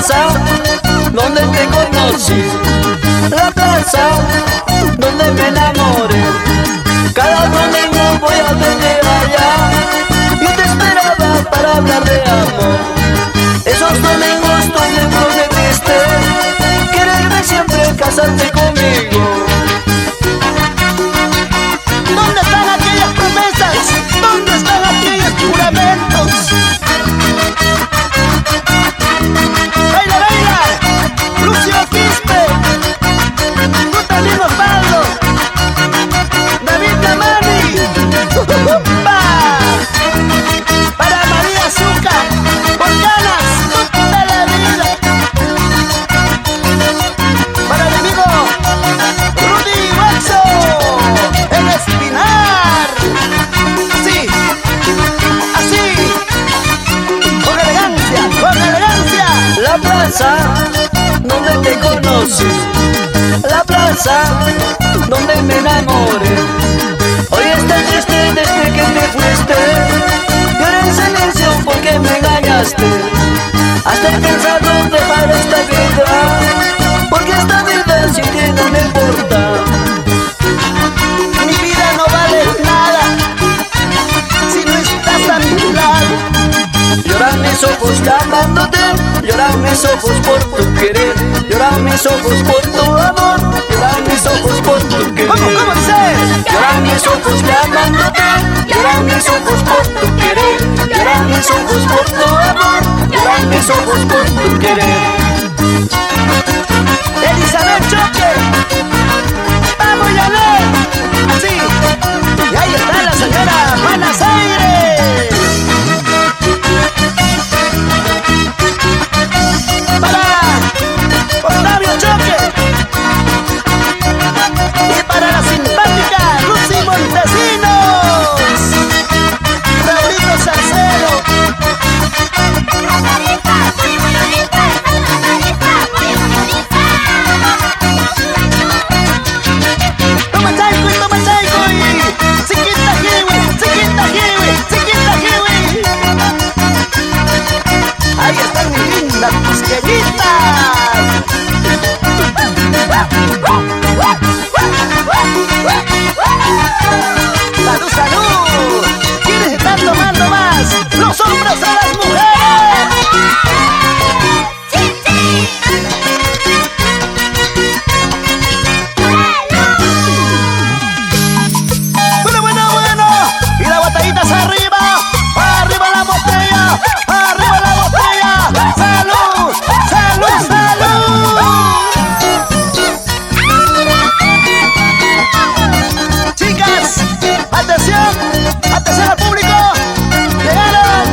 plaza donde te conocí, la plaza donde me enamoré. Cada domingo voy a verte allá, yo te esperaba para hablar de amor. Esos domingos tú me prometiste quererme siempre, casarte conmigo. ¿Dónde están aquellas promesas? ¿Dónde están aquellos juramentos? ¡Baila, baila! Lucio Quispe, tú también Osvaldo, David Damani, para María Azúcar, por ganas toda la vida. Para mi amigo Rudy Waxo, el Espinar. Así, así, con elegancia, con elegancia. La plaza donde te conocí, la plaza donde me enamoré. Hoy está triste desde que te fuiste, lloré en silencio porque me engañaste. Hasta he pensado dejar esta vida, porque esta vida sin ti no me importa. Mi vida no vale nada si no estás a mi lado. Lloran mis ojos clamándote, lloran mis ojos por tu querer, lloran mis ojos por tu amor, lloran mis ojos por tu querer. ¿Cómo dice? Lloran mis ojos clamándote, lloran mis ojos por tu querer, lloran mis ojos por tu amor, lloran mis ojos por tu querer. Elizabeth Choque, vamos a ver, así, y ahí está la señora Manas Aires. Para Octavio Choque y para la simpática Lucy Montesinos, Raulito Sarcero. Toma chaico y chiquita kiwi, chiquita kiwi, chiquita kiwi. Ahí están mis lindas cosquillitas. ¡Salud, salud! ¿Quiénes están tomando más? ¡Los hombres a las mujeres! ¡Sí, sí! Bueno. Y las botellitas arriba. Arriba la botella. Arriba la botella. ¡Salud! ¡Salud, salud! Chicas, atención al público. Llegaron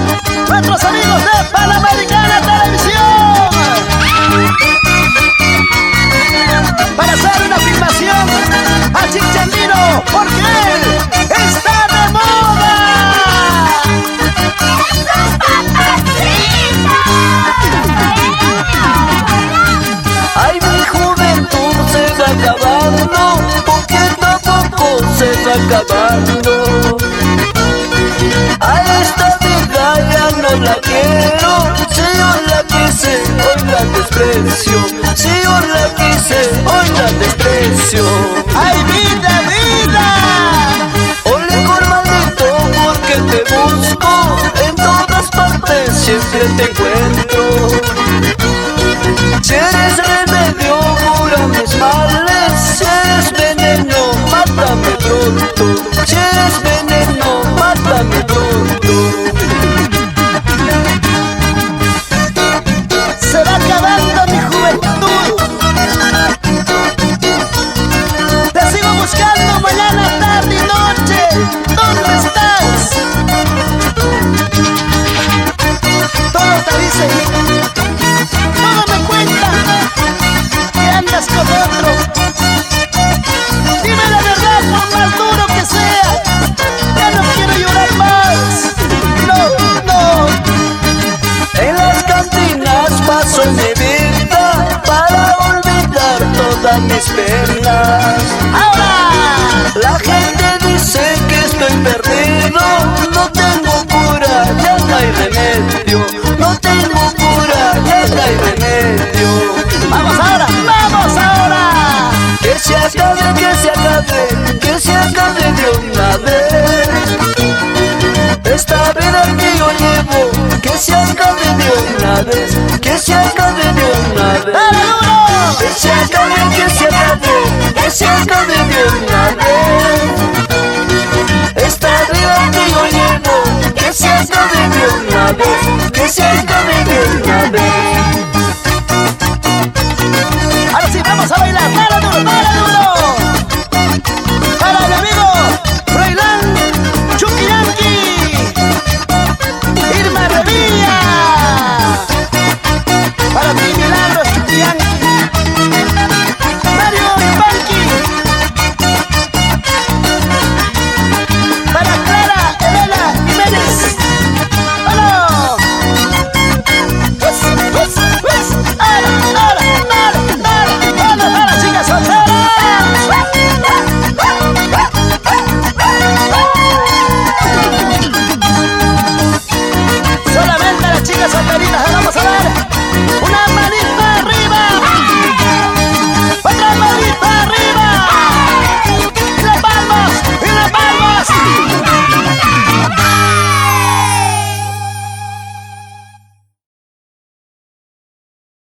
nuestros amigos de Panamericana Televisión para hacer una filmación a Chinchandino, porque él está de moda. Ay, mi juventud se va acabando, poquito a poco se va acabando. A esta vida ya no la quiero, si yo la quise, hoy la desprecio. Si yo la quise, hoy la desprecio. ¡Ay, vida, vida! Ole maldito porque te busco, en todas partes siempre te encuentro. Si eres remedio, cura mis males. Si eres veneno, mátame pronto. Si eres veneno, mátame pronto. Se va acabando mi juventud. Te sigo buscando mañana, tarde y noche. ¿Dónde estás? Todo te dice, todo me cuenta que andas con otro. Dime la verdad, por más duro que sea. Ya no quiero llorar más. No. En las cantinas paso mi vida para olvidar todas mis penas. ¡Ahora! La gente dice que estoy perdido, no tengo cura, ya no hay remedio. No tengo cura, ya no hay remedio. una vez, que se acabe de una vez. ¡Dale duro! Que se acabe, que se acabe, que se acabe de una vez. Esta vida que yo llevo, que se acabe de una vez, que se acabe de una vez.